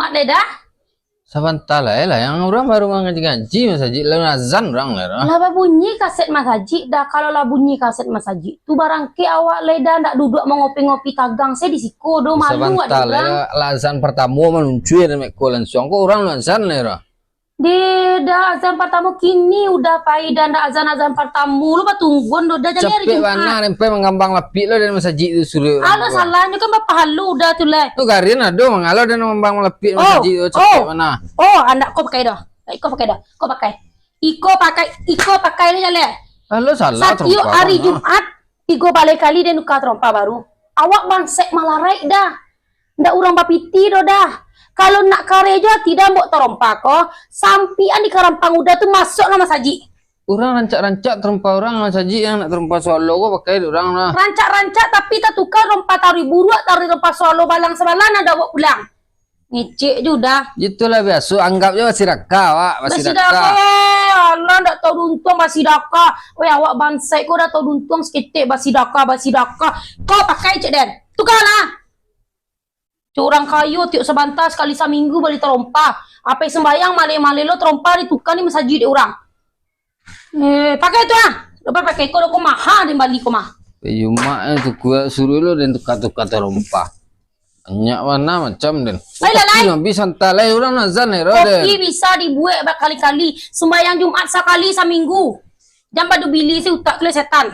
Jumat deh dah. Sebentar lah yang orang baru ngaji masjid lalu azan orang lah. Lah bunyi kaset Mas Haji dah. Kalau lah bunyi kaset Mas Haji tu barang ke awak leda ndak duduk mau ngopi-ngopi tagang saya di siku do malu ada orang. Lah azan pertama meluncur dan mekol langsung kok orang azan lah. Di dah azan pertama kini udah pai dan dah azan pertama lu tungguan do dah jadi hari Capek Jumat. mana rempe mengambang lapik lo dan masjid itu suruh. Halo salahnya kan bapak halu udah tu lah. Tu garin ada mengalo dan mengambang lapik masjid itu capek mana. Oh, anak kau pakai dah. Kau pakai dah. Kau pakai. Iko pakai ni jale. Halo salah Satyo hari Jumat Iko balik kali dia nuka trompa baru. Awak bangsek malarai dah. Ndak urang bapiti do dah. Kalau nak kareja tidak mau terompa ko, sampian di Karampang udah tuh masuk nama Saji. Orang rancak-rancak terempa orang saji yang nak terempa Solo kok pakai orang lah. Rancak-rancak tapi tak tukar rompa taruh buruk taruh rompa Solo balang sebalan ada bawa pulang. Ngecek juga. Itulah biasa anggapnya masih raka wak masih raka. Allah ndak tahu duntung basidaka. Weh awak bansai kau dah tahu duntung seketik basidaka. Kau pakai cek den. Tukarlah. Curang kayu tiuk sebantar sekali seminggu balik terompa. Apa sembayang male-male lo terompa ditukar ni masjid orang. Pakai tu ah. Lepas pakai kau mahal di balik kau mah. Cuma itu gua suruh lo dan tukar-tukar terompa. Banyak mana macam den. Lalai. Bisa talai orang nazan Kopi bisa dibuat berkali-kali. Sembayang Jumat sekali seminggu. Jangan padu bili si utak kele setan.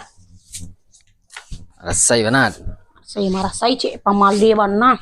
Rasai banget. Saya marah saya cek pamale mana.